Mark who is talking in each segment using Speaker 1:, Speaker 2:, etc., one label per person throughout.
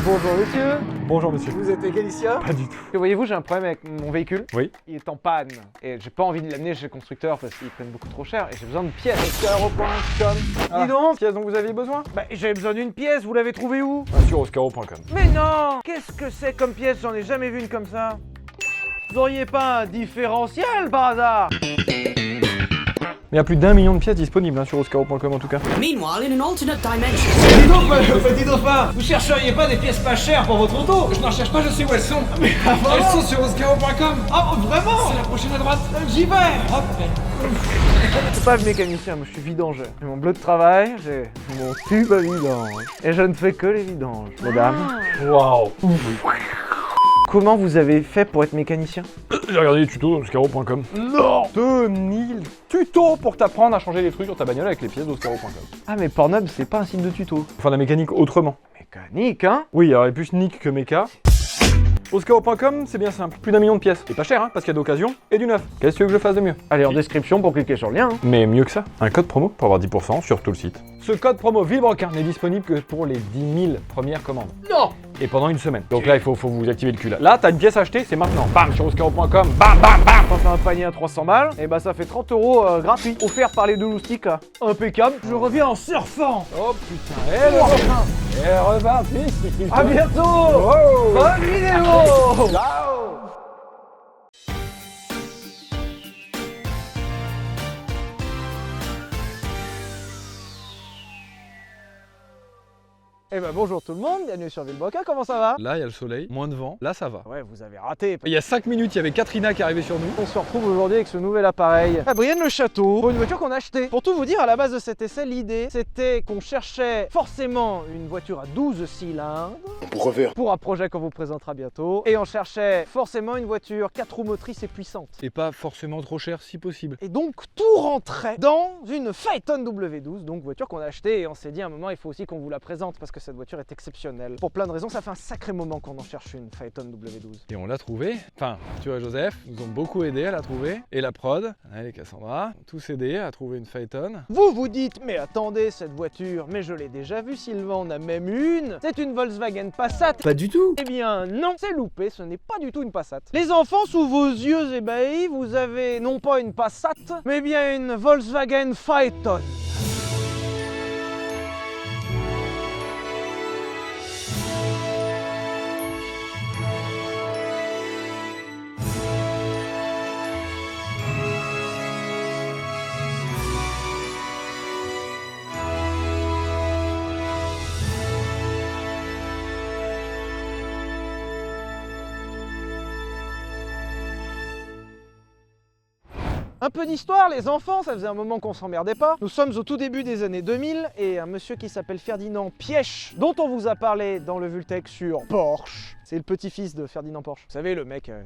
Speaker 1: Bonjour monsieur,
Speaker 2: Bonjour monsieur.
Speaker 1: vous êtes mécanicien?
Speaker 2: Pas du tout.
Speaker 1: Que voyez-vous, j'ai un problème avec mon véhicule.
Speaker 2: Oui.
Speaker 1: Il est en panne et j'ai pas envie de l'amener chez le constructeur parce qu'ils prennent beaucoup trop cher et j'ai besoin de pièces. Oscaro.com.
Speaker 2: Ah,
Speaker 1: Dis donc,
Speaker 2: pièce dont vous aviez besoin?
Speaker 1: bah j'avais besoin d'une pièce, vous l'avez trouvée où?
Speaker 2: Sur oscaro.com.
Speaker 1: Mais non! Qu'est-ce que c'est comme pièce? J'en ai jamais vu une comme ça. Vous auriez pas un différentiel par hasard?
Speaker 2: Mais il y a plus d'1 million de pièces disponibles sur oscaro.com en tout cas.
Speaker 3: Meanwhile, in an alternate dimension.
Speaker 4: Dis donc, petit dauphin, vous chercheriez pas des pièces pas chères pour votre auto? Je n'en cherche pas, je sais où elles sont. Mais elles sont sur oscaro.com.
Speaker 1: Oh vraiment?
Speaker 4: C'est la prochaine à droite.
Speaker 1: J'y vais!
Speaker 4: Hop.
Speaker 1: Je suis pas le mécanicien, moi je suis vidangeur. J'ai mon bleu de travail, j'ai mon tube à vidange. Et je ne fais que les vidanges, mesdames.
Speaker 2: Waouh.
Speaker 1: Comment vous avez fait pour être mécanicien?
Speaker 2: J'ai regardé les tutos sur oscaro.com.
Speaker 1: Non!
Speaker 2: 2000 tutos pour t'apprendre à changer les trucs sur ta bagnole avec les pièces d'oscaro.com.
Speaker 1: Ah mais Pornhub c'est pas un site de tuto.
Speaker 2: Enfin la mécanique autrement.
Speaker 1: Mécanique hein?
Speaker 2: Oui, il y aurait plus nick que méca. Oscaro.com, c'est bien simple. Plus d'1 million de pièces. Et pas cher, hein, parce qu'il y a d'occasion et du neuf. Qu'est-ce que tu veux que je fasse de mieux?
Speaker 1: Allez en description pour cliquer sur le lien. Hein.
Speaker 2: Mais mieux que ça, un code promo pour avoir 10% sur tout le site. Ce code promo Villebrequin n'est disponible que pour les 10 000 premières commandes.
Speaker 1: Non!
Speaker 2: Et pendant une semaine. Donc là, il faut vous activer le cul. Là, t'as une pièce achetée, c'est maintenant. Bam, sur oscaro.com. Bam, bam, bam.
Speaker 1: Quand t'as un panier à 300 balles, et bah ça fait 30 € gratuit. Offert par les deux loustiques là. Impeccable. Je reviens en surfant.
Speaker 2: Oh putain, et le prochain. Et reparti.
Speaker 1: À bientôt!
Speaker 2: Wow.
Speaker 1: Bonne vidéo!
Speaker 2: Ciao.
Speaker 1: Eh ben bonjour tout le monde, bienvenue sur Villebrequin, comment ça va?
Speaker 2: Là, il y a le soleil, moins de vent. Là, ça va.
Speaker 1: Ouais, vous avez raté.
Speaker 2: Il y a 5 minutes, il y avait Katrina qui arrivait sur nous.
Speaker 1: On se retrouve aujourd'hui avec ce nouvel appareil. À Brienne-le-Château, pour une voiture qu'on a achetée. Pour tout vous dire, à la base de cet essai, l'idée, c'était qu'on cherchait forcément une voiture à 12 cylindres.
Speaker 5: Pourquoi faire?
Speaker 1: Pour un projet qu'on vous présentera bientôt. Et on cherchait forcément une voiture 4 roues motrices et puissante.
Speaker 2: Et pas forcément trop cher si possible.
Speaker 1: Et donc tout rentrait dans une Phaeton W12, donc voiture qu'on a achetée et on s'est dit à un moment il faut aussi qu'on vous la présente parce que cette voiture est exceptionnelle. Pour plein de raisons, ça fait un sacré moment qu'on en cherche une Phaeton W12.
Speaker 2: Et on l'a trouvée. Enfin, tu vois, Joseph nous ont beaucoup aidé à la trouver. Et la prod, elle et Cassandra, ont tous aidé à trouver une Phaeton.
Speaker 1: Vous vous dites, mais attendez, cette voiture, mais je l'ai déjà vue, Sylvain en a même une. C'est une Volkswagen Passat.
Speaker 4: Pas du tout.
Speaker 1: Eh bien non, c'est loupé, ce n'est pas du tout une Passat. Les enfants, sous vos yeux ébahis, vous avez non pas une Passat, mais bien une Volkswagen Phaeton. Un peu d'histoire, les enfants, ça faisait un moment qu'on s'emmerdait pas. Nous sommes au tout début des années 2000 et un monsieur qui s'appelle Ferdinand Piëch, dont on vous a parlé dans le Vultec sur Porsche. C'est le petit-fils de Ferdinand Porsche. Vous savez, le mec un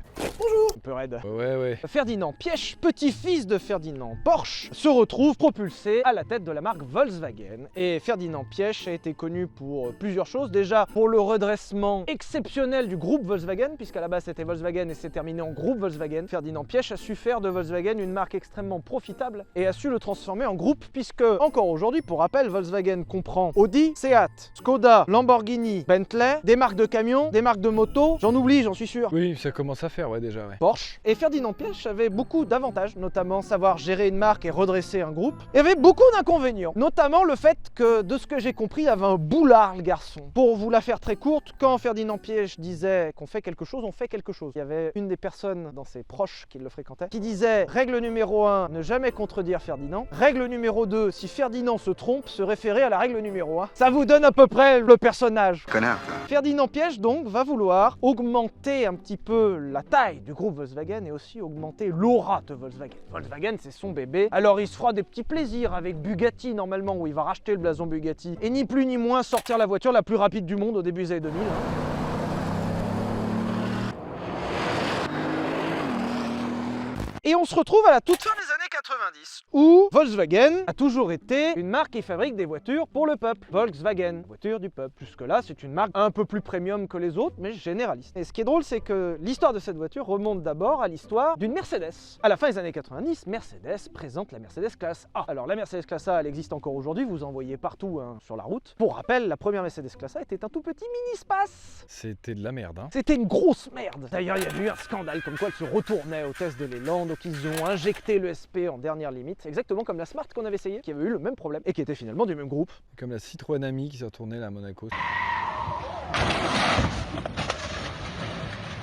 Speaker 1: peu raide.
Speaker 2: Ouais.
Speaker 1: Ferdinand Piëch, petit-fils de Ferdinand Porsche, se retrouve propulsé à la tête de la marque Volkswagen. Et Ferdinand Piëch a été connu pour plusieurs choses. Déjà, pour le redressement exceptionnel du groupe Volkswagen, puisqu'à la base c'était Volkswagen et c'est terminé en groupe Volkswagen. Ferdinand Piëch a su faire de Volkswagen une marque extrêmement profitable et a su le transformer en groupe, puisque, encore aujourd'hui, pour rappel, Volkswagen comprend Audi, Seat, Skoda, Lamborghini, Bentley, des marques de camions, des marques de motos, j'en oublie, j'en suis sûr.
Speaker 2: Oui, ça commence à faire, ouais, déjà, ouais.
Speaker 1: Porsche. Et Ferdinand Piëch avait beaucoup d'avantages, notamment savoir gérer une marque et redresser un groupe. Il y avait beaucoup d'inconvénients, notamment le fait que, de ce que j'ai compris, il avait un boulard, le garçon. Pour vous la faire très courte, quand Ferdinand Piëch disait qu'on fait quelque chose, on fait quelque chose. Il y avait une des personnes dans ses proches qui le fréquentaient qui disait: règle numéro 1, ne jamais contredire Ferdinand. Règle numéro 2, si Ferdinand se trompe, se référer à la règle numéro 1. Ça vous donne à peu près le personnage.
Speaker 5: Connard, ça.
Speaker 1: Ferdinand Piëch donc va vouloir augmenter un petit peu la taille du groupe Volkswagen et aussi augmenter l'aura de Volkswagen. Volkswagen, c'est son bébé. Alors il se fera des petits plaisirs avec Bugatti normalement, où il va racheter le blason Bugatti et ni plus ni moins sortir la voiture la plus rapide du monde au début des années 2000. Et on se retrouve à la toute fin des années 90, où Volkswagen a toujours été une marque qui fabrique des voitures pour le peuple. Volkswagen, voiture du peuple. Jusque-là, c'est une marque un peu plus premium que les autres, mais généraliste. Et ce qui est drôle, c'est que l'histoire de cette voiture remonte d'abord à l'histoire d'une Mercedes. À la fin des années 90, Mercedes présente la Mercedes Classe A. Alors la Mercedes Classe A, elle existe encore aujourd'hui, vous en voyez partout sur la route. Pour rappel, la première Mercedes Classe A était un tout petit mini-space.
Speaker 2: C'était de la merde, hein.
Speaker 1: C'était une grosse merde. D'ailleurs, il y a eu un scandale comme quoi elle se retournait au test de l'élan, donc ils ont injecté le SP en dernière limite, exactement comme la Smart qu'on avait essayé, qui avait eu le même problème et qui était finalement du même groupe.
Speaker 2: Comme la Citroën Ami qui s'est retournée là à Monaco.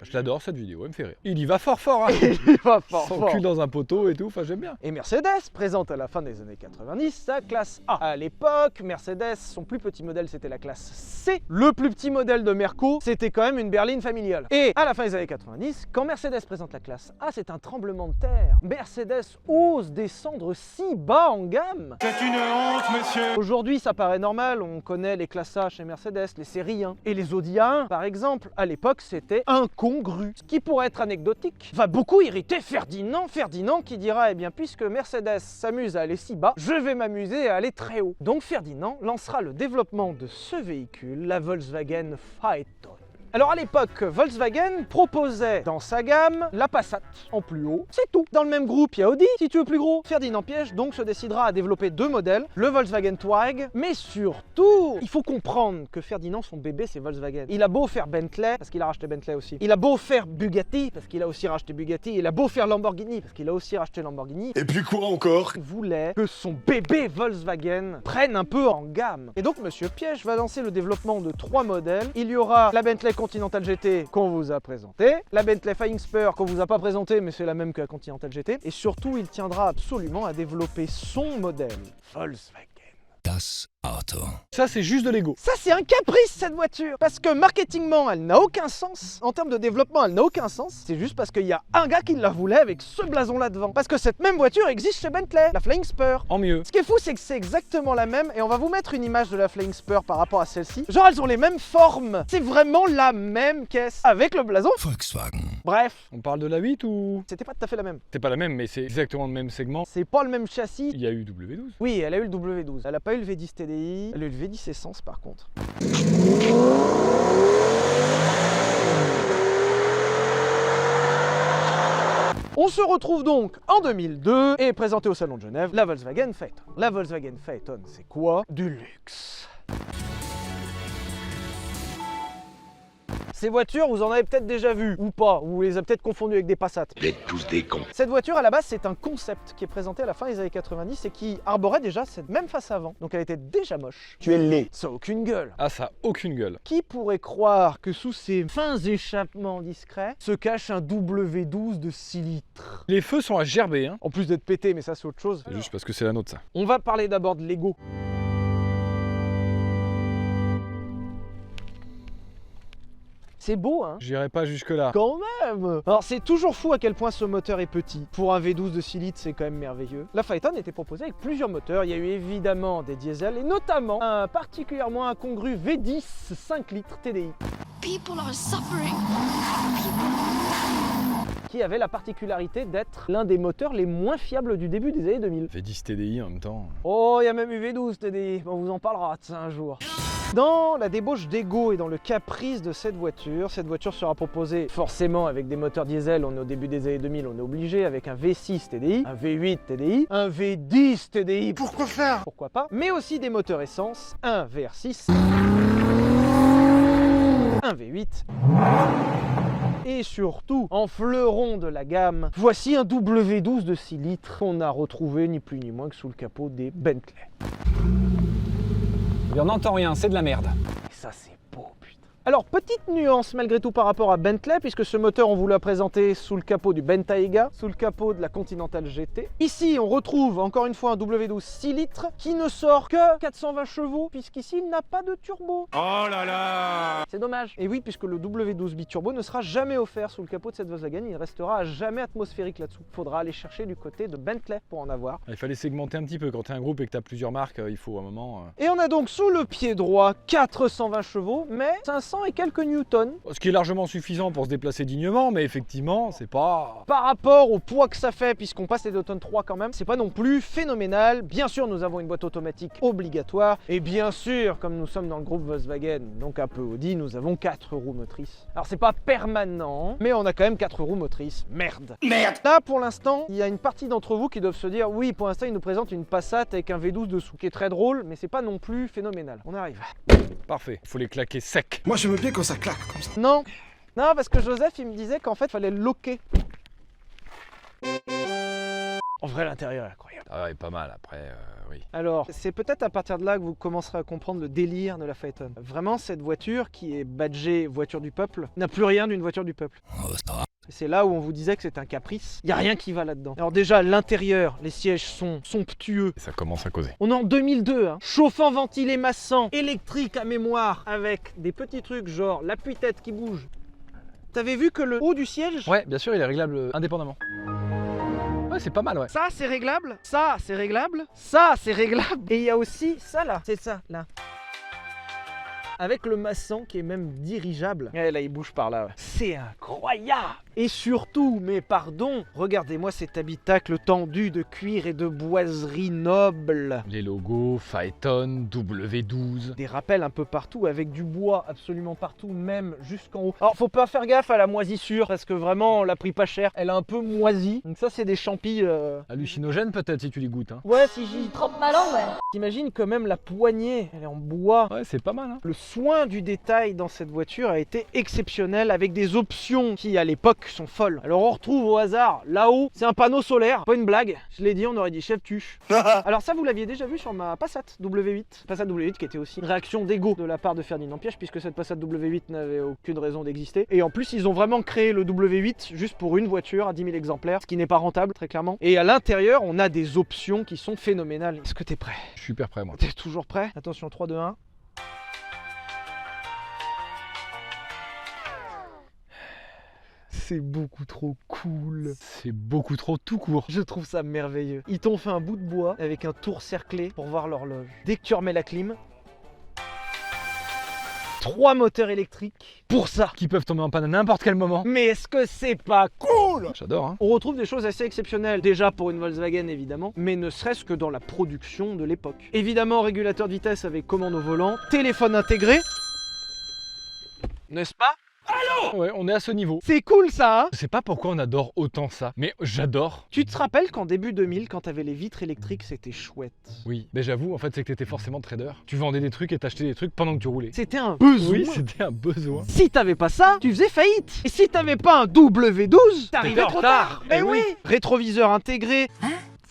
Speaker 2: Je l'adore cette vidéo, elle me fait rire. Il y va fort hein.
Speaker 1: Il va fort
Speaker 2: Son
Speaker 1: fort.
Speaker 2: cul dans un poteau et tout, enfin j'aime bien.
Speaker 1: Et Mercedes présente à la fin des années 90 sa classe A. À l'époque, Mercedes, son plus petit modèle c'était la classe C. Le plus petit modèle de Merco, c'était quand même une berline familiale. Et à la fin des années 90, quand Mercedes présente la classe A, c'est un tremblement de terre. Mercedes ose descendre si bas en gamme.
Speaker 4: C'est une honte, monsieur.
Speaker 1: Aujourd'hui, ça paraît normal, on connaît les classes A chez Mercedes, les séries 1 et les Audi A1 par exemple. À l'époque, c'était incongru. Ce qui pourrait être anecdotique va beaucoup irriter Ferdinand. Ferdinand qui dira, eh bien puisque Mercedes s'amuse à aller si bas, je vais m'amuser à aller très haut. Donc Ferdinand lancera le développement de ce véhicule, la Volkswagen Phaeton. Alors à l'époque, Volkswagen proposait dans sa gamme la Passat en plus haut, c'est tout. Dans le même groupe, il y a Audi, si tu veux plus gros. Ferdinand Piëch donc se décidera à développer deux modèles, le Volkswagen Touareg, mais surtout, il faut comprendre que Ferdinand, son bébé, c'est Volkswagen. Il a beau faire Bentley, parce qu'il a racheté Bentley aussi. Il a beau faire Bugatti, parce qu'il a aussi racheté Bugatti. Il a beau faire Lamborghini, parce qu'il a aussi racheté Lamborghini.
Speaker 5: Et puis quoi encore?
Speaker 1: Il voulait que son bébé Volkswagen prenne un peu en gamme. Et donc Monsieur Piëch va lancer le développement de trois modèles. Il y aura la Bentley Continental GT qu'on vous a présenté, la Bentley Flying Spur qu'on vous a pas présenté mais c'est la même que la Continental GT, et surtout il tiendra absolument à développer son modèle Volkswagen.
Speaker 5: Das Auto.
Speaker 2: Ça c'est juste de l'ego.
Speaker 1: Ça c'est un caprice cette voiture, parce que marketingement elle n'a aucun sens, en termes de développement elle n'a aucun sens, c'est juste parce qu'il y a un gars qui la voulait avec ce blason là devant, parce que cette même voiture existe chez Bentley, la Flying Spur.
Speaker 2: En mieux.
Speaker 1: Ce qui est fou c'est que c'est exactement la même, et on va vous mettre une image de la Flying Spur par rapport à celle-ci, genre elles ont les mêmes formes, c'est vraiment la même caisse, avec le blason.
Speaker 5: Volkswagen.
Speaker 1: Bref,
Speaker 2: On parle de la 8 ou...
Speaker 1: c'était pas tout à fait la même.
Speaker 2: C'est pas la même mais c'est exactement le même segment.
Speaker 1: C'est pas le même châssis.
Speaker 2: Il y a eu W12.
Speaker 1: Oui, elle a eu le W12. Elle a pas eu le V10 TDI. Elle a eu le V10 essence par contre. On se retrouve donc en 2002 et présenté au Salon de Genève la Volkswagen Phaeton. La Volkswagen Phaeton, c'est quoi? Du luxe. Ces voitures, vous en avez peut-être déjà vu, ou pas, ou vous les avez peut-être confondues avec des Passat.
Speaker 5: Vous êtes tous des cons.
Speaker 1: Cette voiture, à la base, c'est un concept qui est présenté à la fin des années 90 et qui arborait déjà cette même face avant. Donc elle était déjà moche.
Speaker 5: Tu es laid.
Speaker 1: Ça a aucune gueule.
Speaker 2: Ah ça a aucune gueule.
Speaker 1: Qui pourrait croire que sous ces fins échappements discrets se cache un W12 de 6 litres?
Speaker 2: Les feux sont à gerber hein.
Speaker 1: En plus d'être pété, mais ça c'est autre chose.
Speaker 2: C'est juste parce que c'est la nôtre ça.
Speaker 1: On va parler d'abord de l'ego. C'est beau, hein?
Speaker 2: J'irai pas jusque là.
Speaker 1: Quand même! Alors c'est toujours fou à quel point ce moteur est petit. Pour un V12 de 6 litres, c'est quand même merveilleux. La Phaeton était proposée avec plusieurs moteurs. Il y a eu évidemment des diesels et notamment un particulièrement incongru V10 5 litres TDI.
Speaker 3: People are suffering.
Speaker 1: Qui avait la particularité d'être l'un des moteurs les moins fiables du début des années 2000.
Speaker 2: Fait 10 TDI en même temps.
Speaker 1: Oh, il y a même eu V12 TDI, on vous en parlera de ça un jour. Dans la débauche d'ego et dans le caprice de cette voiture sera proposée forcément avec des moteurs diesel, on est au début des années 2000, on est obligé, avec un V6 TDI, un V8 TDI, un V10 TDI,
Speaker 5: Pourquoi faire?
Speaker 1: pourquoi pas, mais aussi des moteurs essence, un VR6, un V8, et surtout, en fleuron de la gamme, voici un W12 de 6 litres qu'on a retrouvé ni plus ni moins que sous le capot des Bentley.
Speaker 6: On n'entend rien, c'est de la merde.
Speaker 1: Et ça c'est beau, putain. Alors, petite nuance malgré tout par rapport à Bentley, puisque ce moteur on vous l'a présenté sous le capot du Bentayga, sous le capot de la Continental GT. Ici, on retrouve encore une fois un W12 6 litres qui ne sort que 420 chevaux, puisqu'ici il n'a pas de turbo.
Speaker 4: Oh là là.
Speaker 1: C'est dommage. Et oui, puisque le W12 biturbo ne sera jamais offert sous le capot de cette Volkswagen, il restera à jamais atmosphérique là-dessous. Faudra aller chercher du côté de Bentley pour en avoir.
Speaker 2: Il fallait segmenter un petit peu. Quand t'es un groupe et que t'as plusieurs marques, il faut un moment...
Speaker 1: Et on a donc sous le pied droit 420 chevaux, mais 500 500 et quelques newtons.
Speaker 2: Ce qui est largement suffisant pour se déplacer dignement, mais effectivement, c'est pas...
Speaker 1: Par rapport au poids que ça fait, puisqu'on passe les 2 tonnes 3 quand même, c'est pas non plus phénoménal. Bien sûr, nous avons une boîte automatique obligatoire. Et bien sûr, comme nous sommes dans le groupe Volkswagen, donc un peu Audi, nous avons 4 roues motrices. Alors c'est pas permanent, mais on a quand même 4 roues motrices. Merde. Là, pour l'instant, il y a une partie d'entre vous qui doivent se dire, oui, pour l'instant, il nous présente une Passat avec un V12 dessous, qui est très drôle, mais c'est pas non plus phénoménal. On arrive.
Speaker 2: Parfait, faut les claquer sec.
Speaker 5: Moi, j'aime bien quand ça claque comme ça.
Speaker 1: Non, non, parce que Joseph, il me disait qu'en fait, il fallait le loquer. En vrai, l'intérieur est incroyable.
Speaker 2: Ah ouais, pas mal, après, oui.
Speaker 1: Alors, c'est peut-être à partir de là que vous commencerez à comprendre le délire de la Phaeton. Vraiment, cette voiture qui est badgée voiture du peuple n'a plus rien d'une voiture du peuple.
Speaker 5: Oh, ça va.
Speaker 1: Et c'est là où on vous disait que c'est un caprice. Il n'y a rien qui va là-dedans. Alors déjà, l'intérieur, les sièges sont somptueux.
Speaker 2: Et ça commence à causer.
Speaker 1: On est en 2002, hein. Chauffant, ventilé, massant, électrique à mémoire, avec des petits trucs genre l'appui-tête qui bouge. T'avais vu que le haut du siège,
Speaker 2: Ouais, bien sûr, il est réglable indépendamment. Ouais, c'est pas mal, ouais.
Speaker 1: ça c'est réglable, ça c'est réglable, ça c'est réglable. Et il y a aussi ça là, c'est ça là. Avec le maçon qui est même dirigeable. Et là il bouge par là. Ouais. C'est incroyable. Et surtout, mais pardon, regardez-moi cet habitacle tendu de cuir et de boiserie noble.
Speaker 2: Les logos, Phaeton, W12.
Speaker 1: Des rappels un peu partout avec du bois absolument partout, même jusqu'en haut. Alors faut pas faire gaffe à la moisissure parce que vraiment on l'a pris pas cher. Elle est un peu moisie. Donc ça c'est des champis.
Speaker 2: Hallucinogène peut-être si tu les goûtes, hein.
Speaker 1: Ouais, si j'y
Speaker 3: Trempe ma langue, ouais.
Speaker 1: t'imagines quand même la poignée, elle est en bois.
Speaker 2: Ouais, c'est pas mal, hein.
Speaker 1: Le soin du détail dans cette voiture a été exceptionnel avec des options qui à l'époque sont folles. Alors on retrouve au hasard là-haut, c'est un panneau solaire, pas une blague. Je l'ai dit, on aurait dit chef tuche. Alors ça vous l'aviez déjà vu sur ma Passat W8. Passat W8 qui était aussi une réaction d'ego de la part de Ferdinand Piège puisque cette Passat W8 n'avait aucune raison d'exister. Et en plus ils ont vraiment créé le W8 juste pour une voiture à 10 000 exemplaires, ce qui n'est pas rentable très clairement. Et à l'intérieur on a des options qui sont phénoménales. Est-ce que t'es prêt?
Speaker 2: Je suis hyper prêt, moi.
Speaker 1: T'es toujours prêt? Attention, 3, 2, 1. C'est beaucoup trop cool.
Speaker 2: C'est beaucoup trop tout court.
Speaker 1: Je trouve ça merveilleux. Ils t'ont fait un bout de bois avec un tour cerclé pour voir l'horloge. Dès que tu remets la clim, 3 moteurs électriques pour ça.
Speaker 2: Qui peuvent tomber en panne à n'importe quel moment.
Speaker 1: Mais est-ce que c'est pas cool?
Speaker 2: J'adore, hein.
Speaker 1: On retrouve des choses assez exceptionnelles, déjà pour une Volkswagen évidemment, mais ne serait-ce que dans la production de l'époque. Évidemment, régulateur de vitesse avec commande au volant, téléphone intégré, n'est-ce pas?
Speaker 2: Ouais, on est à ce niveau.
Speaker 1: C'est cool ça, hein?
Speaker 2: Je sais pas pourquoi on adore autant ça, mais j'adore.
Speaker 1: Tu te rappelles qu'en début 2000, quand t'avais les vitres électriques, c'était chouette.
Speaker 2: Oui, mais j'avoue, en fait, c'est que t'étais forcément trader. Tu vendais des trucs et t'achetais des trucs pendant que tu roulais.
Speaker 1: C'était un besoin.
Speaker 2: Oui, c'était un besoin.
Speaker 1: Si t'avais pas ça, tu faisais faillite. Et si t'avais pas un W12, t'arrivais
Speaker 2: en
Speaker 1: trop
Speaker 2: retard.
Speaker 1: tard. Mais
Speaker 2: Eh
Speaker 1: oui.
Speaker 2: oui.
Speaker 1: Rétroviseur intégré.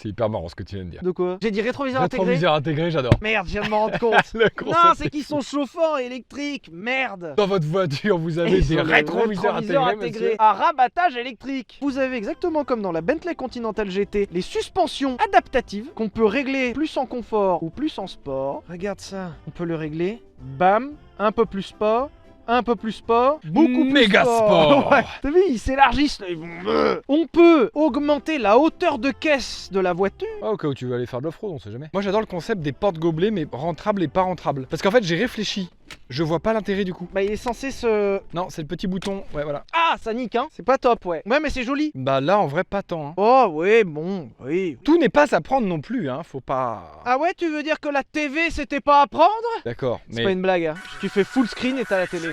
Speaker 2: C'est hyper marrant ce que tu viens de dire.
Speaker 1: De quoi? J'ai dit rétroviseur intégré.
Speaker 2: Rétroviseur intégré, j'adore.
Speaker 1: Merde, je viens de m'en rendre compte.
Speaker 2: Le concept
Speaker 1: Non, c'est
Speaker 2: est-
Speaker 1: qu'ils sont chauffants et électriques. Merde.
Speaker 2: Dans votre voiture, vous avez
Speaker 1: Et
Speaker 2: des
Speaker 1: sur le
Speaker 2: rétroviseurs intégrés, monsieur.
Speaker 1: à rabattage électrique. Vous avez exactement comme dans la Bentley Continental GT les suspensions adaptatives qu'on peut régler plus en confort ou plus en sport. Regarde ça, on peut le régler. Bam, un peu plus sport. Un peu plus sport, beaucoup plus
Speaker 2: Méga sport.
Speaker 1: Ouais. T'as vu, ils s'élargissent là. On peut augmenter la hauteur de caisse de la voiture.
Speaker 2: Ah, au cas où tu veux aller faire de l'off-road, on sait jamais. Moi j'adore le concept des portes gobelets, mais rentrables et pas rentrables. Parce qu'en fait j'ai réfléchi. Je vois pas l'intérêt du coup.
Speaker 1: Bah il est censé se...
Speaker 2: Non, c'est le petit bouton. Ouais, voilà.
Speaker 1: Ah, ça nique hein. C'est pas top, ouais. Ouais mais c'est joli.
Speaker 2: Bah là, en vrai, pas tant, hein.
Speaker 1: Oh ouais, bon, oui.
Speaker 2: Tout n'est pas à prendre non plus, hein. Faut pas...
Speaker 1: Ah ouais, tu veux dire que la TV c'était pas à prendre?
Speaker 2: D'accord,
Speaker 1: C'est
Speaker 2: mais...
Speaker 1: pas une blague, hein. Tu fais full screen et t'as la télé.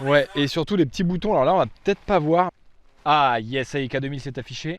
Speaker 2: Ouais, et surtout les petits boutons, alors là, on va peut-être pas voir. Ah, yes, AIK 2000 s'est affiché.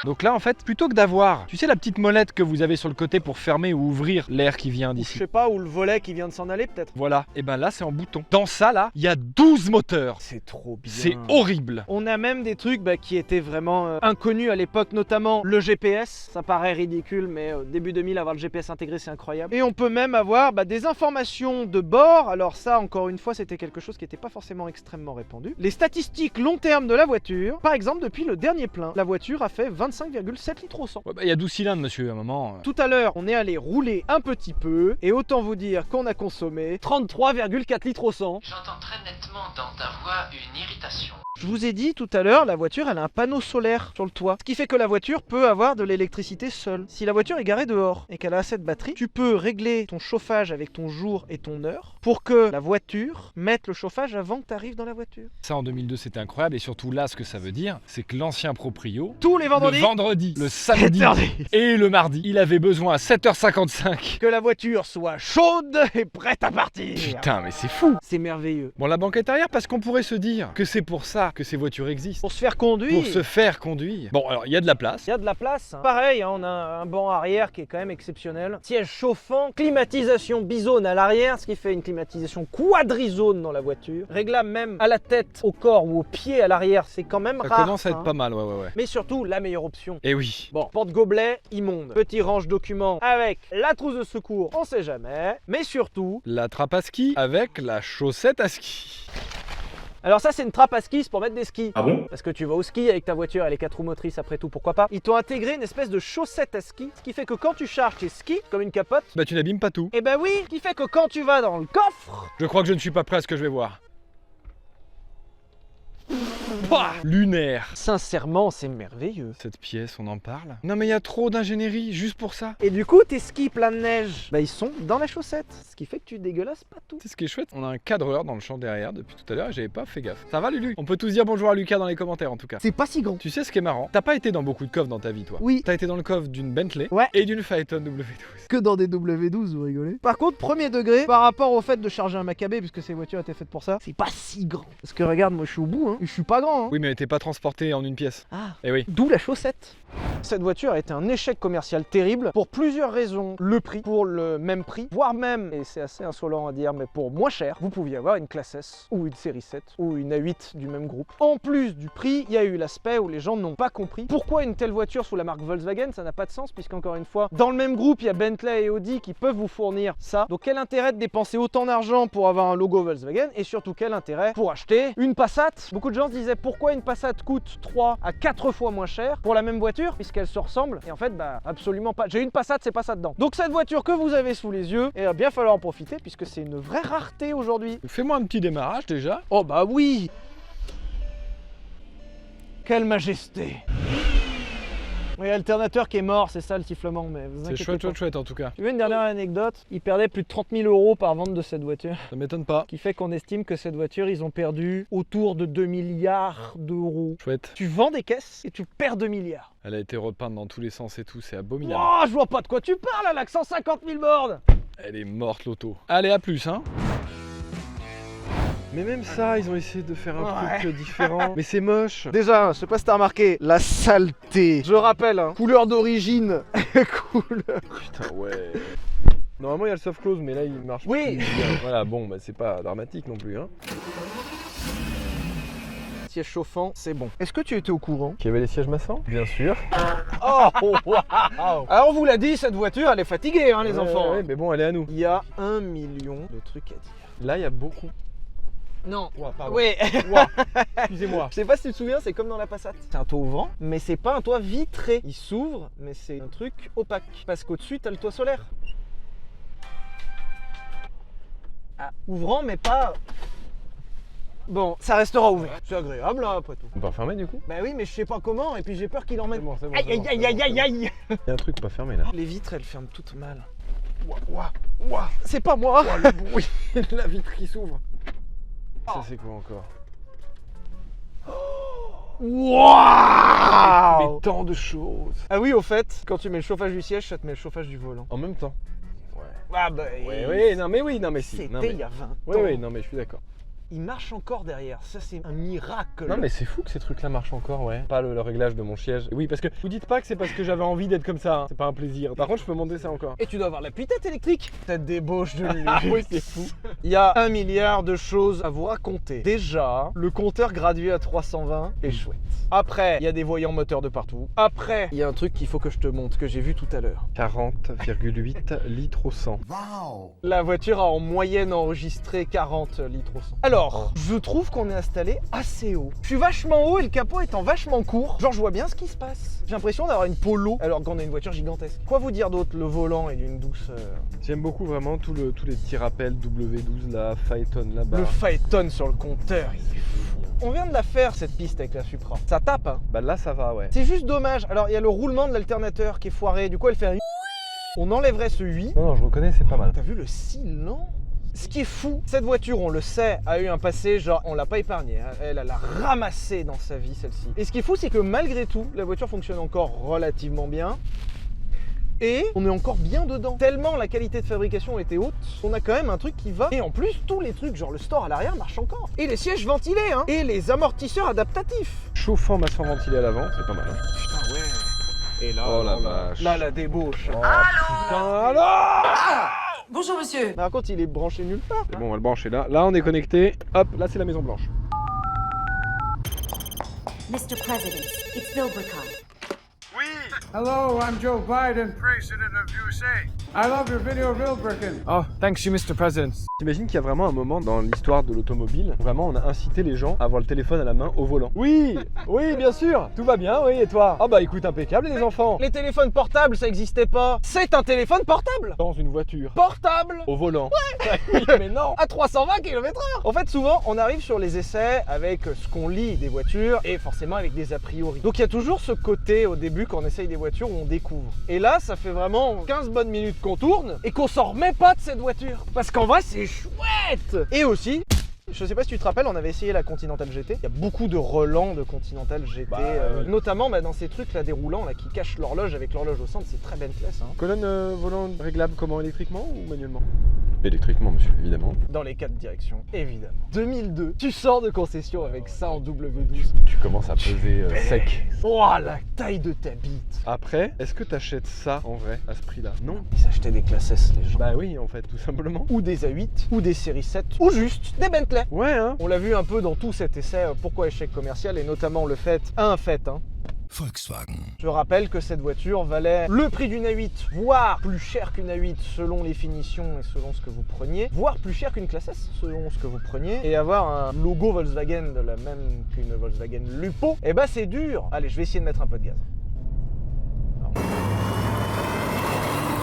Speaker 2: Donc là, en fait, plutôt que d'avoir, tu sais, la petite molette que vous avez sur le côté pour fermer ou ouvrir l'air qui vient
Speaker 1: Je
Speaker 2: d'ici.
Speaker 1: sais pas, ou le volet qui vient de s'en aller peut-être.
Speaker 2: Voilà, et ben là, c'est en bouton. Dans ça, là, il y a 12 moteurs.
Speaker 1: C'est trop bien.
Speaker 2: C'est horrible.
Speaker 1: On a même des trucs qui étaient vraiment inconnus à l'époque, notamment le GPS. Ça paraît ridicule, mais début 2000, avoir le GPS intégré, c'est incroyable. Et on peut même avoir des informations de bord. Alors ça, encore une fois, c'était quelque chose qui n'était pas forcément extrêmement répandu. Les statistiques long terme de la voiture. Par exemple, depuis le dernier plein, la voiture a fait 25 25,7 litres au 100.
Speaker 2: Ouais, bah, il y a 12 cylindres, monsieur, à un moment.
Speaker 1: Tout à l'heure, on est allé rouler un petit peu, et autant vous dire qu'on a consommé 33,4 litres au 100.
Speaker 6: J'entends très nettement dans ta voix une irritation.
Speaker 1: Je vous ai dit tout à l'heure, la voiture elle a un panneau solaire sur le toit. Ce qui fait que la voiture peut avoir de l'électricité seule. Si la voiture est garée dehors et qu'elle a assez de batterie, tu peux régler ton chauffage avec ton jour et ton heure pour que la voiture mette le chauffage avant que tu arrives dans la voiture.
Speaker 2: Ça, en 2002, c'était incroyable. Et surtout, là, ce que ça veut dire, c'est que l'ancien proprio,
Speaker 1: Tous les vendredis,
Speaker 2: le vendredi, le samedi
Speaker 1: 7h10.
Speaker 2: et le mardi, il avait besoin à 7h55.
Speaker 1: Que la voiture soit chaude et prête à partir.
Speaker 2: Putain, mais c'est fou.
Speaker 1: C'est merveilleux.
Speaker 2: Bon, la banquette arrière, parce qu'on pourrait se dire que c'est pour ça que ces voitures existent.
Speaker 1: Pour se faire conduire.
Speaker 2: Pour se faire conduire. Bon, alors, il y a de la place.
Speaker 1: Il y a de la place. Pareil, hein, on a un banc arrière qui est quand même exceptionnel. Siège chauffant, climatisation bizone à l'arrière, ce qui fait une climatisation quadrizone dans la voiture. Réglable même à la tête, au corps ou au pied à l'arrière, c'est quand même
Speaker 2: Ça
Speaker 1: rare.
Speaker 2: commence à être
Speaker 1: hein.
Speaker 2: pas mal, ouais.
Speaker 1: Mais surtout, la meilleure option.
Speaker 2: Et oui.
Speaker 1: Bon, porte-gobelet immonde. Petit range documents avec la trousse de secours, on sait jamais. Mais surtout...
Speaker 2: La trappe à ski avec la chaussette à ski.
Speaker 1: Alors ça, c'est une trappe à ski, c'est pour mettre des skis.
Speaker 5: Ah bon?
Speaker 1: Parce que tu vas au ski avec ta voiture, elle est 4 roues motrices après tout, pourquoi pas. Ils t'ont intégré une espèce de chaussette à ski, ce qui fait que quand tu charges tes skis, comme une capote,
Speaker 2: Bah, tu n'abîmes pas tout.
Speaker 1: et ben oui, ce qui fait que quand tu vas dans le coffre...
Speaker 2: Je crois que je ne suis pas prêt à ce que je vais voir. Pouah, lunaire.
Speaker 1: Sincèrement, c'est merveilleux.
Speaker 2: Cette pièce, on en parle? Non mais il y a trop d'ingénierie juste pour ça.
Speaker 1: Et du coup, tes skis pleins de neige, bah ils sont dans la chaussette. Ce qui fait que tu dégueulasses pas tout.
Speaker 2: Tu sais ce qui est chouette? On a un cadreur dans le champ derrière depuis tout à l'heure et j'avais pas fait gaffe. Ça va Lulu? On peut tous dire bonjour à Lucas dans les commentaires en tout cas.
Speaker 1: C'est pas si grand.
Speaker 2: Tu sais ce qui est marrant? T'as pas été dans beaucoup de coffres dans ta vie toi.
Speaker 1: Oui.
Speaker 2: T'as été dans le coffre d'une Bentley
Speaker 1: Ouais.
Speaker 2: et d'une Phaeton W12.
Speaker 1: Que dans des W12, vous rigolez. Par contre, premier degré, par rapport au fait de charger un Maccabée, puisque ces voitures étaient faites pour ça, c'est pas si grand. Parce que regarde, moi je suis au bout, hein. Je suis pas grand, hein.
Speaker 2: Oui mais t'es pas transporté en une pièce.
Speaker 1: Ah.
Speaker 2: Eh oui.
Speaker 1: D'où la chaussette. Cette voiture a été un échec commercial terrible pour plusieurs raisons. Le prix, pour le même prix, voire même, et c'est assez insolent à dire, mais pour moins cher, vous pouviez avoir une classe S ou une série 7 ou une A8 du même groupe. En plus du prix, il y a eu l'aspect où les gens n'ont pas compris pourquoi une telle voiture sous la marque Volkswagen, ça n'a pas de sens puisqu'encore une fois, dans le même groupe, il y a Bentley et Audi qui peuvent vous fournir ça. Donc quel intérêt de dépenser autant d'argent pour avoir un logo Volkswagen et surtout quel intérêt pour acheter une Passat? Beaucoup de gens se disaient pourquoi une Passat coûte 3 à 4 fois moins cher pour la même voiture puisqu'elle se ressemble. Et en fait, bah absolument pas. J'ai une Passat, c'est pas ça dedans. Donc cette voiture que vous avez sous les yeux, il va bien falloir en profiter puisque c'est une vraie rareté aujourd'hui.
Speaker 2: Fais-moi un petit démarrage déjà.
Speaker 1: Oh bah oui. Quelle majesté. Oui, alternateur qui est mort, c'est ça le sifflement, mais vous
Speaker 2: C'est
Speaker 1: inquiétez
Speaker 2: chouette,
Speaker 1: pas.
Speaker 2: chouette, chouette en tout cas.
Speaker 1: Tu veux une dernière anecdote? Ils perdaient plus de 30 000 € par vente de cette voiture.
Speaker 2: Ça m'étonne pas.
Speaker 1: Ce qui fait qu'on estime que cette voiture, ils ont perdu autour de 2 milliards d'euros.
Speaker 2: Chouette.
Speaker 1: Tu vends des caisses et tu perds 2 milliards.
Speaker 2: Elle a été repeinte dans tous les sens et tout, c'est abominable.
Speaker 1: Oh, je vois pas de quoi tu parles, elle a que 150 000 bornes.
Speaker 2: Elle est morte l'auto. Allez, à plus hein. Mais même ça, ils ont essayé de faire un truc différent. Mais c'est moche.
Speaker 1: Déjà, je sais pas si t'as remarqué, la saleté. Je rappelle, hein, couleur d'origine. Couleur.
Speaker 2: Putain, ouais. Normalement, il y a le soft close, mais là, il marche
Speaker 1: Oui.
Speaker 2: plus. Voilà, bon, bah, c'est pas dramatique non plus. Hein.
Speaker 1: Siège chauffant, c'est bon. Est-ce que tu étais au courant?
Speaker 2: Qu'il y avait les sièges massants? Bien sûr.
Speaker 1: Oh, waouh. Alors on vous l'a dit, cette voiture, elle est fatiguée, hein, les enfants.
Speaker 2: Ouais, mais bon, elle est à nous.
Speaker 1: Il y a 1 million de trucs à dire.
Speaker 2: Là, il y a beaucoup.
Speaker 1: Non.
Speaker 2: Ouah, pardon.
Speaker 1: Oui.
Speaker 2: Ouah, excusez-moi.
Speaker 1: Je sais pas si tu te souviens, c'est comme dans la Passat. C'est un toit ouvrant, mais c'est pas un toit vitré. Il s'ouvre, mais c'est un truc opaque. Parce qu'au-dessus, t'as le toit solaire. Ah, ouvrant, mais pas... Bon, ça restera ouvert. C'est agréable, là, après tout.
Speaker 2: On peut refermer du coup?
Speaker 1: Bah oui, mais je sais pas comment, et puis j'ai peur qu'il en mette...
Speaker 2: bon, c'est bon.
Speaker 1: Aïe, aïe, aïe, aïe, aïe, aïe.
Speaker 2: Il y a un truc pas fermé là.
Speaker 1: Les vitres, elles ferment toutes mal.
Speaker 2: Ouah,
Speaker 1: C'est pas moi.
Speaker 2: le bruit. La vitre qui s'ouvre. Ça, c'est quoi encore?
Speaker 1: Waouh.
Speaker 2: Mais tant de choses.
Speaker 1: Ah oui, au fait, quand tu mets le chauffage du siège, ça te met le chauffage du volant.
Speaker 2: En même temps.
Speaker 1: Ah bah...
Speaker 2: Oui, non mais si.
Speaker 1: C'était
Speaker 2: Non, mais...
Speaker 1: il y a 20 ans.
Speaker 2: Oui, non mais je suis d'accord.
Speaker 1: Il marche encore derrière, ça c'est un miracle.
Speaker 2: Non mais c'est fou que ces trucs là marchent encore, ouais. Pas le réglage de mon siège. Oui, parce que vous dites pas que c'est parce que j'avais envie d'être comme ça, hein. C'est pas un plaisir. Par contre, je peux monter ça encore.
Speaker 1: Et tu dois avoir la tête électrique. Cette débauche de luxe.
Speaker 2: Ah oui, c'est fou.
Speaker 1: Il y a 1 milliard de choses à vous raconter. Déjà, le compteur gradué à 320 est chouette. Après, il y a des voyants moteurs de partout. Après, il y a un truc qu'il faut que je te montre, que j'ai vu tout à l'heure.
Speaker 2: 40,8 litres au 100.
Speaker 1: La voiture a en moyenne enregistré 40 litres au 100. Alors, Alors, je trouve qu'on est installé assez haut. Je suis vachement haut et le capot étant vachement court. Genre, je vois bien ce qui se passe. J'ai l'impression d'avoir une Polo alors qu'on a une voiture gigantesque. Quoi vous dire d'autre? Le volant est d'une douceur.
Speaker 2: J'aime beaucoup vraiment tous les petits rappels W12 là, Phaeton là-bas.
Speaker 1: Le Phaeton sur le compteur, il est fou. On vient de la faire cette piste avec la Supra. Ça tape, hein.
Speaker 2: Bah là ça va, ouais.
Speaker 1: C'est juste dommage. Alors, il y a le roulement de l'alternateur qui est foiré. Du coup, elle fait un... On enlèverait ce 8.
Speaker 2: Non, je reconnais, c'est pas mal.
Speaker 1: T'as vu le cylindre? Ce qui est fou, cette voiture, on le sait, a eu un passé, genre, on l'a pas épargnée. Hein. Elle l'a ramassée dans sa vie, celle-ci. Et ce qui est fou, c'est que malgré tout, la voiture fonctionne encore relativement bien. Et on est encore bien dedans. Tellement la qualité de fabrication était haute, on a quand même un truc qui va. Et en plus, tous les trucs, genre le store à l'arrière, marchent encore. Et les sièges ventilés, hein. Et les amortisseurs adaptatifs.
Speaker 2: Chauffant, massant, ventilé à l'avant, c'est pas mal. Hein.
Speaker 1: Putain, ouais. Et là,
Speaker 2: Oh la vache.
Speaker 1: là, la débauche.
Speaker 2: Oh, putain, alors
Speaker 7: Bonjour monsieur.
Speaker 1: Par contre, il est branché nulle part.
Speaker 2: Bon, on va le brancher là. Là, on est connecté. Hop, là, c'est la Maison Blanche.
Speaker 8: Mr. President, it's Vilbricon.
Speaker 4: Hello, I'm Joe Biden, President of USA. I love your video, Vilbricken. Oh, thanks you, Mr. President.
Speaker 2: T'imagines qu'il y a vraiment un moment dans l'histoire de l'automobile où vraiment on a incité les gens à avoir le téléphone à la main au volant. Oui, oui, bien sûr, tout va bien, oui, et toi? Ah bah écoute, impeccable les enfants.
Speaker 1: Les téléphones portables, ça existait pas. C'est un téléphone portable.
Speaker 2: Dans une voiture.
Speaker 1: Portable.
Speaker 2: Au volant.
Speaker 1: Oui, mais non. À 320 km/h. En fait, souvent, on arrive sur les essais avec ce qu'on lit des voitures et forcément avec des a priori. Donc il y a toujours ce côté au début quand on essaye des voitures où on découvre. Et là, ça fait vraiment 15 bonnes minutes qu'on tourne et qu'on s'en remet pas de cette voiture. Parce qu'en vrai, c'est chouette. Et aussi, je sais pas si tu te rappelles, on avait essayé la Continental GT. Il y a beaucoup de relents de Continental GT, notamment dans ces trucs là déroulants là qui cachent l'horloge avec l'horloge au centre. C'est très Bentley ça. Hein.
Speaker 2: Colonne volant réglable comment, électriquement ou manuellement? Électriquement, monsieur, évidemment.
Speaker 1: Dans les 4 directions, évidemment. 2002, tu sors de concession avec ça en W12.
Speaker 2: Tu commences à peser sec.
Speaker 1: Oh, la taille de ta bite.
Speaker 2: Après, est-ce que t'achètes ça en vrai à ce prix-là? Non.
Speaker 1: Ils s'achetaient des classes S, les gens.
Speaker 2: Bah oui, en fait, tout simplement.
Speaker 1: Ou des A8, ou des séries 7, ou juste des Bentley.
Speaker 2: Ouais, hein.
Speaker 1: On l'a vu un peu dans tout cet essai, pourquoi échec commercial, et notamment le fait, hein.
Speaker 5: Volkswagen.
Speaker 1: Je rappelle que cette voiture valait le prix d'une A8, voire plus cher qu'une A8 selon les finitions et selon ce que vous preniez, voire plus cher qu'une classe S selon ce que vous preniez, et avoir un logo Volkswagen de la même qu'une Volkswagen Lupo, eh ben c'est dur. Allez, je vais essayer de mettre un peu de gaz. Alors.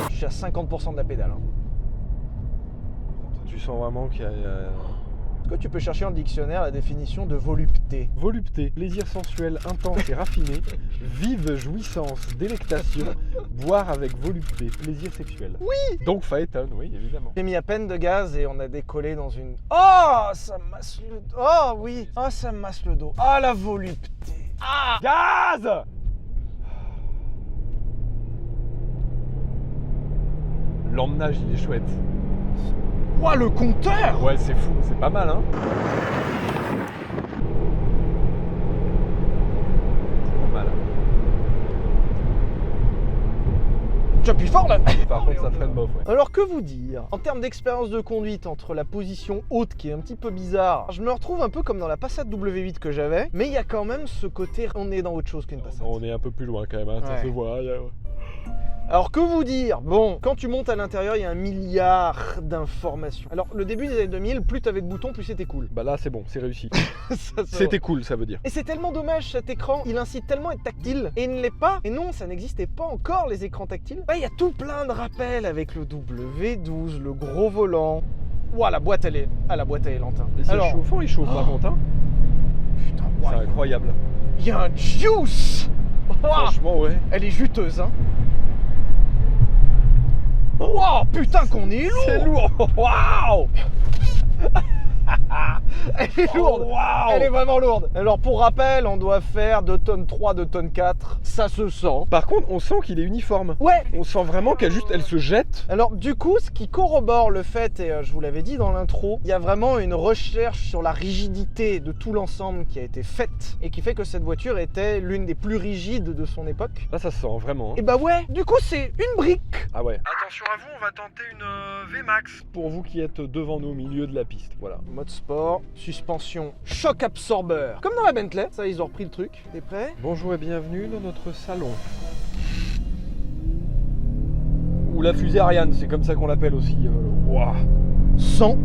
Speaker 1: Je suis à 50% de la pédale. Hein.
Speaker 2: Tu sens vraiment qu'il y a...
Speaker 1: Est-ce que tu peux chercher dans le dictionnaire la définition de volupté?
Speaker 2: Volupté, plaisir sensuel, intense et raffiné, vive jouissance, délectation, boire avec volupté, plaisir sexuel.
Speaker 1: Oui.
Speaker 2: Donc Phaeton, oui, évidemment.
Speaker 1: J'ai mis à peine de gaz et on a décollé dans une... Oh, ça me masse le dos. Oh oui. Oh, ça me masse le dos. Ah, la volupté. Ah.
Speaker 2: Gaz! L'emmenage, il est chouette.
Speaker 1: Oh, le compteur.
Speaker 2: Ouais, c'est fou, c'est pas mal, hein. C'est pas mal.
Speaker 1: Tu appuies fort là.
Speaker 2: Par contre, ça freine bof, ouais.
Speaker 1: Alors que vous dire? En termes d'expérience de conduite, entre la position haute qui est un petit peu bizarre, je me retrouve un peu comme dans la Passat W8 que j'avais, mais il y a quand même ce côté, on est dans autre chose qu'une Passat.
Speaker 2: On est un peu plus loin quand même, hein, ça
Speaker 1: Ouais.
Speaker 2: se voit.
Speaker 1: Alors que vous dire? Bon, quand tu montes à l'intérieur, il y a 1 milliard d'informations. Alors le début des années 2000, plus t'avais de boutons, plus c'était cool.
Speaker 2: Bah là, c'est bon, c'est réussi.
Speaker 1: Ça,
Speaker 2: C'était cool, ça veut dire.
Speaker 1: Et c'est tellement dommage cet écran, il incite tellement à être tactile et il ne l'est pas. Et non, ça n'existait pas encore les écrans tactiles. Bah, il y a tout plein de rappels avec le W12, le gros volant. Ouah, la boîte elle est lente. Hein.
Speaker 2: Les sièges chauffants, ils chauffent par contre, hein.
Speaker 1: Putain,
Speaker 2: C'est incroyable.
Speaker 1: Il y a un juice.
Speaker 2: Franchement, ouais.
Speaker 1: Elle est juteuse, hein. Wow, putain qu'on est lourd.
Speaker 2: C'est lourd. Waouh.
Speaker 1: Elle est lourde.
Speaker 2: Oh, wow.
Speaker 1: Elle est vraiment lourde. Alors pour rappel, on doit faire 2 tonnes 3, 2 tonnes 4. Ça se sent.
Speaker 2: Par contre, on sent qu'il est uniforme.
Speaker 1: Ouais.
Speaker 2: On sent vraiment elle se jette.
Speaker 1: Alors du coup, ce qui corrobore le fait, et je vous l'avais dit dans l'intro, il y a vraiment une recherche sur la rigidité de tout l'ensemble qui a été faite et qui fait que cette voiture était l'une des plus rigides de son époque.
Speaker 2: Là, ça se sent vraiment. Hein.
Speaker 1: Et bah ouais, du coup c'est une brique.
Speaker 2: Ah ouais.
Speaker 9: Attention à vous, on va tenter une VMAX.
Speaker 2: Pour vous qui êtes devant nous au milieu de la piste, voilà.
Speaker 1: Mode sport, suspension, choc absorbeur. Comme dans la Bentley, ça ils ont repris le truc. T'es prêt?
Speaker 2: Bonjour et bienvenue dans notre salon. Ou la fusée Ariane, c'est comme ça qu'on l'appelle aussi. Ouah.
Speaker 1: 100.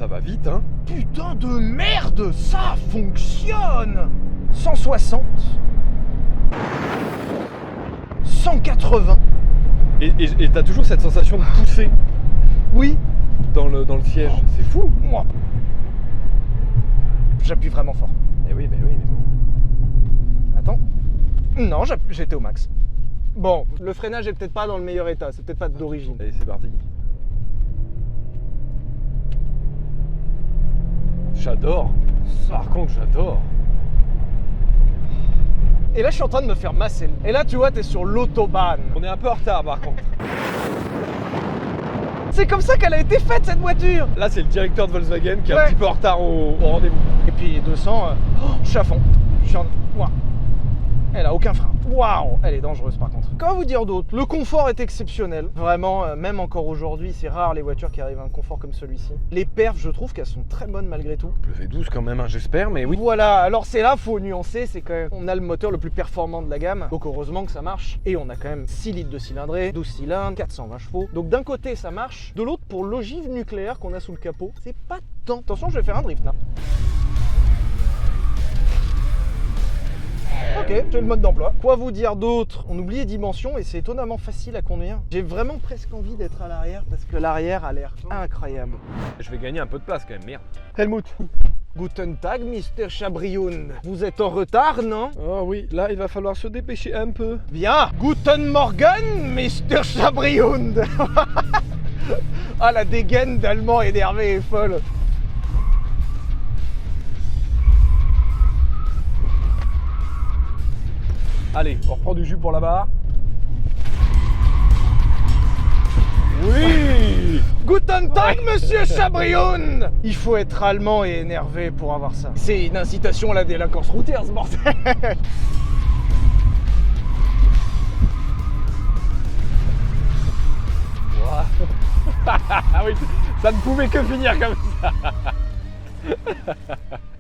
Speaker 2: ça va vite, hein.
Speaker 1: Putain de merde, ça fonctionne. 160. 180.
Speaker 2: Et t'as toujours cette sensation de pousser
Speaker 1: Oui.
Speaker 2: dans le siège. C'est fou.
Speaker 1: Moi. J'appuie vraiment fort.
Speaker 2: Eh oui, mais bon.
Speaker 1: Attends. Non, j'étais au max. Bon, le freinage est peut-être pas dans le meilleur état, c'est peut-être pas d'origine.
Speaker 2: Allez, c'est parti. J'adore. Par contre, j'adore.
Speaker 1: Et là, je suis en train de me faire masser. Et là, tu vois, t'es sur l'autobahn.
Speaker 2: On est un peu en retard, par contre.
Speaker 1: C'est comme ça qu'elle a été faite, cette voiture.
Speaker 2: Là, c'est le directeur de Volkswagen qui est
Speaker 1: Ouais.
Speaker 2: un petit peu en retard au rendez-vous.
Speaker 1: Et puis 200, je suis à fond. Je suis en... Ouah. Elle a aucun frein. Waouh, elle est dangereuse par contre. Comment vous dire d'autre? Le confort est exceptionnel. Vraiment, même encore aujourd'hui, c'est rare les voitures qui arrivent à un confort comme celui-ci. Les perfs, je trouve qu'elles sont très bonnes malgré tout.
Speaker 2: Pleuvait 12 quand même, hein, j'espère, mais oui.
Speaker 1: Voilà, alors c'est là, faut nuancer, c'est qu'on a le moteur le plus performant de la gamme, donc heureusement que ça marche. Et on a quand même 6 litres de cylindrée, 12 cylindres, 420 chevaux. Donc d'un côté ça marche, de l'autre pour l'ogive nucléaire qu'on a sous le capot, c'est pas tant. Attention, je vais faire un drift là. Ok, j'ai le mode d'emploi. Quoi vous dire d'autre? On oublie les dimensions et c'est étonnamment facile à conduire. J'ai vraiment presque envie d'être à l'arrière parce que l'arrière a l'air incroyable.
Speaker 2: Je vais gagner un peu de place quand même, merde. Helmut.
Speaker 1: Guten Tag, Mr. Chabrioun. Vous êtes en retard, non?
Speaker 2: Oh oui, là, il va falloir se dépêcher un peu.
Speaker 1: Bien. Guten Morgen, Mr. Chabrioun. Ah, la dégaine d'allemand énervé et folle.
Speaker 2: Allez, on reprend du jus pour la barre. Oui.
Speaker 1: Guten Tag, Monsieur Chabrioun. Il faut être allemand et énervé pour avoir ça. C'est une incitation à la délinquance routière, ce bordel.
Speaker 2: Ah oui, ça ne pouvait que finir comme ça.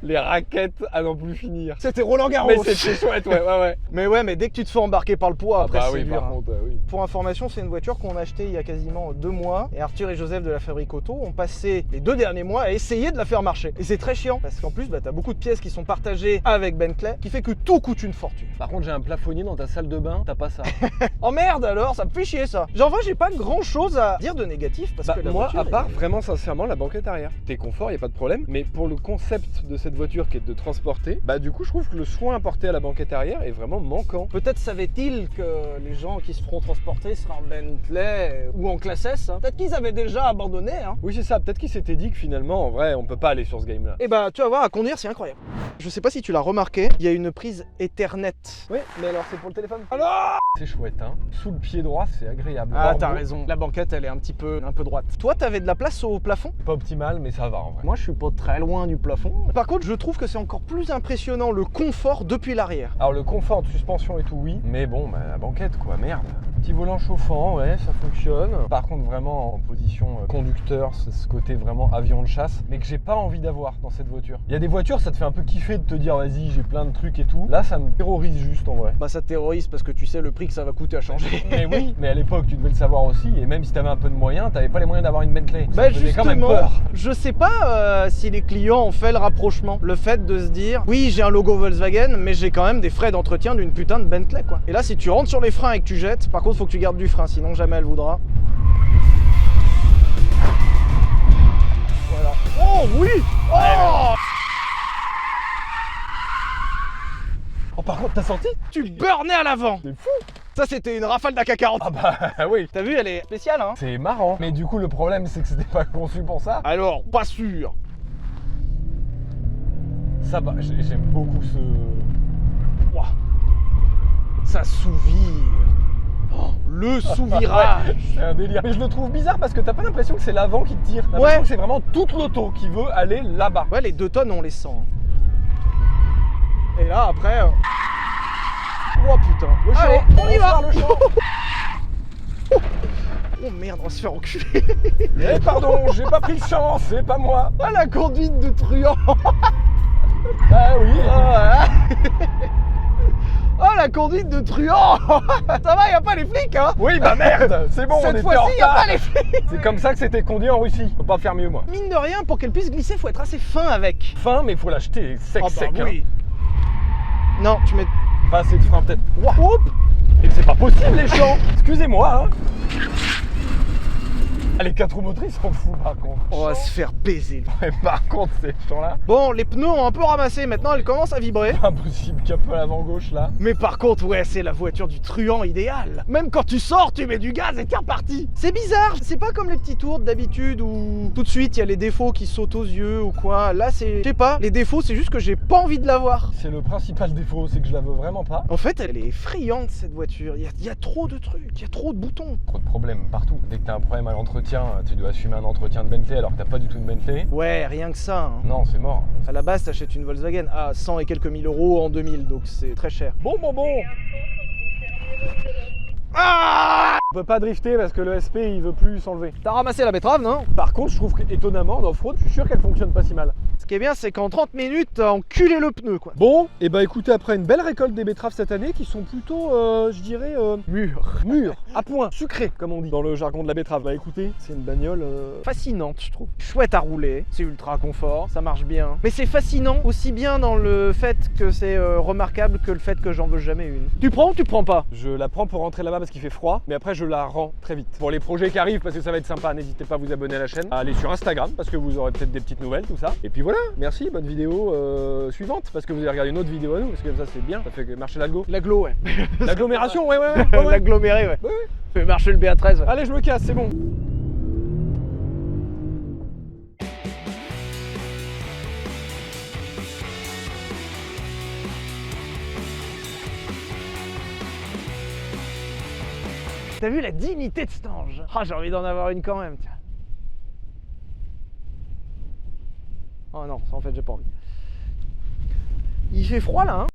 Speaker 2: Les raquettes à n'en plus finir.
Speaker 1: C'était Roland Garros.
Speaker 2: Mais c'était chouette, ouais.
Speaker 1: Mais dès que tu te fais embarquer par le poids, après c'est
Speaker 2: oui,
Speaker 1: dur.
Speaker 2: par contre, oui.
Speaker 1: Pour information, c'est une voiture qu'on a achetée il y a quasiment 2 mois. Et Arthur et Joseph de la Fabrique Auto ont passé les 2 derniers mois à essayer de la faire marcher. Et c'est très chiant, parce qu'en plus, t'as beaucoup de pièces qui sont partagées avec Bentley, qui fait que tout coûte une fortune.
Speaker 2: Par contre, j'ai un plafonnier dans ta salle de bain, t'as pas ça.
Speaker 1: Oh merde alors, ça me fait chier ça. Genre, en vrai, j'ai pas grand chose à dire de négatif, parce que la
Speaker 2: moi,
Speaker 1: voiture,
Speaker 2: à part vraiment sincèrement la banquette arrière. T'es confort, y a pas de problème. Mais pour le concept de cette voiture qui est de transporter, bah du coup, je trouve que le soin apporté à la banquette arrière est vraiment manquant.
Speaker 1: Peut-être savait-il que les gens qui se feront transporter seraient en Bentley ou en classe S. Hein. Peut-être qu'ils avaient déjà abandonné. Hein.
Speaker 2: Oui, c'est ça. Peut-être qu'il s'était dit que finalement, en vrai, on peut pas aller sur ce game-là.
Speaker 1: Et bah, tu vas voir, à conduire, c'est incroyable. Je sais pas si tu l'as remarqué, il y a une prise Ethernet.
Speaker 2: Oui, mais alors c'est pour le téléphone. Alors c'est chouette, hein. Sous le pied droit, c'est agréable.
Speaker 1: Ah,
Speaker 2: Or,
Speaker 1: t'as
Speaker 2: bon,
Speaker 1: raison. La banquette, elle est un peu droite. Toi, t'avais de la place au plafond?
Speaker 2: Pas optimal, mais ça va en vrai.
Speaker 1: Moi, je suis pas très loin du plafond. Par contre, je trouve que c'est encore plus impressionnant le confort depuis l'arrière.
Speaker 2: Alors le confort de suspension et tout, oui. Mais bon, bah, la banquette, quoi, merde. Petit volant chauffant, ouais, ça fonctionne. Par contre, vraiment en position conducteur, c'est ce côté vraiment avion de chasse, mais que j'ai pas envie d'avoir dans cette voiture. Il y a des voitures, ça te fait un peu kiffer de te dire, vas-y, j'ai plein de trucs et tout. Là, ça me terrorise juste en vrai.
Speaker 1: Bah, ça te terrorise parce que tu sais le prix que ça va coûter à changer.
Speaker 2: Mais oui, mais à l'époque, tu devais le savoir aussi, et même si t'avais un peu de moyens, t'avais pas les moyens d'avoir une Bentley. Ça
Speaker 1: Bah
Speaker 2: me faisait
Speaker 1: justement,
Speaker 2: quand même peur.
Speaker 1: je sais pas si les clients ont fait le rapprochement. Le fait de se dire, oui j'ai un logo Volkswagen, mais j'ai quand même des frais d'entretien d'une putain de Bentley quoi. Et là si tu rentres sur les freins et que tu jettes, par contre faut que tu gardes du frein, sinon jamais elle voudra. Voilà. Oh oui. Oh,
Speaker 2: Oh, par contre, t'as senti?
Speaker 1: tu burnais à l'avant.
Speaker 2: C'est fou.
Speaker 1: Ça c'était une rafale d'AK40.
Speaker 2: Ah bah oui.
Speaker 1: T'as vu, elle est spéciale hein.
Speaker 2: C'est marrant. Mais du coup, le problème, c'est que c'était pas conçu pour ça.
Speaker 1: Alors, pas sûr.
Speaker 2: Ça va, j'aime beaucoup ce...
Speaker 1: Ouah. Ça souvire. Oh, le sous-virage.
Speaker 2: Ouais, c'est un délire. Mais je le trouve bizarre parce que t'as pas l'impression que c'est l'avant qui te tire. T'as
Speaker 1: Ouais.
Speaker 2: l'impression que c'est vraiment toute l'auto qui veut aller là-bas.
Speaker 1: Ouais, les 2 tonnes, on les sent. Et là, après... Oh putain.
Speaker 2: Le show.
Speaker 1: Allez, on y va.
Speaker 2: Bonsoir, le show.
Speaker 1: Oh merde, on va se faire enculer.
Speaker 2: Eh pardon, j'ai pas pris le champ, c'est pas moi.
Speaker 1: Ah, la conduite de truand.
Speaker 2: Ah oui.
Speaker 1: Ah, voilà. Oh, la conduite de truand. Ça va, y a pas les flics, hein?
Speaker 2: Oui, bah merde, c'est bon, on
Speaker 1: Cette
Speaker 2: était
Speaker 1: fois-ci,
Speaker 2: en
Speaker 1: y a
Speaker 2: retard.
Speaker 1: pas les flics.
Speaker 2: C'est comme ça que c'était conduit en Russie. Faut pas faire mieux, moi.
Speaker 1: Mine de rien, pour qu'elle puisse glisser, faut être assez fin avec.
Speaker 2: Fin, mais faut l'acheter sec,
Speaker 1: Ah bah
Speaker 2: sec.
Speaker 1: oui. Non, tu mets...
Speaker 2: Pas assez de frein, peut-être.
Speaker 1: Oups.
Speaker 2: Et c'est pas possible, les champs. Excusez-moi, hein. Ah, les 4 roues motrices s'en fout, par contre.
Speaker 1: On va se faire baiser.
Speaker 2: Ouais, par contre, ces champs-là,
Speaker 1: Bon, les pneus ont un peu ramassé, maintenant elles commencent à vibrer.
Speaker 2: impossible, cap à l'avant-gauche, là.
Speaker 1: Mais par contre, ouais, c'est la voiture du truand idéal. Même quand tu sors, tu mets du gaz et t'es reparti. C'est bizarre, c'est pas comme les petits tours d'habitude où tout de suite il y a les défauts qui sautent aux yeux ou quoi. Là, c'est, je sais pas, les défauts, c'est juste que j'ai pas envie de la voir.
Speaker 2: C'est le principal défaut, c'est que je la veux vraiment pas.
Speaker 1: En fait, elle est effrayante cette voiture. Il y a trop de trucs, il y a trop de boutons.
Speaker 2: Trop de problèmes partout. Dès que t'as un problème à l'entretien, tu dois assumer un entretien de Bentley alors que t'as pas du tout de Bentley.
Speaker 1: Ouais, rien que ça. Hein.
Speaker 2: Non, c'est mort.
Speaker 1: À la base, t'achètes une Volkswagen à 100 et quelques mille euros en 2000, donc c'est très cher.
Speaker 2: Bon.
Speaker 1: Ah!
Speaker 2: On peut pas drifter parce que le SP il veut plus s'enlever.
Speaker 1: T'as ramassé la betterave, non?
Speaker 2: Par contre, je trouve qu'étonnamment, en off-road, je suis sûr qu'elle fonctionne pas si mal.
Speaker 1: Ce qui est bien, c'est qu'en 30 minutes, t'as enculé le pneu, quoi.
Speaker 2: Bon, et bah écoutez, après une belle récolte des betteraves cette année qui sont plutôt, je dirais, mûres, à point, sucrées, comme on dit dans le jargon de la betterave. Bah écoutez, c'est une bagnole.
Speaker 1: Fascinante, je trouve. Chouette à rouler, c'est ultra confort, ça marche bien. Mais c'est fascinant aussi bien dans le fait que c'est remarquable que le fait que j'en veux jamais une. Tu prends ou tu prends pas?
Speaker 2: Je la prends pour rentrer là-bas parce qu'il fait froid, mais après je la rends très vite. Pour les projets qui arrivent, parce que ça va être sympa, n'hésitez pas à vous abonner à la chaîne, à aller sur Instagram parce que vous aurez peut-être des petites nouvelles, tout ça. Et puis voilà, merci, bonne vidéo suivante parce que vous avez regardé une autre vidéo à nous, parce que ça c'est bien, ça fait marcher l'algo.
Speaker 1: L'agglo, ouais.
Speaker 2: L'agglomération, ouais.
Speaker 1: L'aggloméré, ouais.
Speaker 2: Ouais.
Speaker 1: Fait marcher le BA13, ouais.
Speaker 2: Allez, je me casse, c'est bon.
Speaker 1: T'as vu la dignité de cet ange? Ah, j'ai envie d'en avoir une quand même, tiens. Oh non, ça en fait j'ai pas envie. Il fait froid là, hein?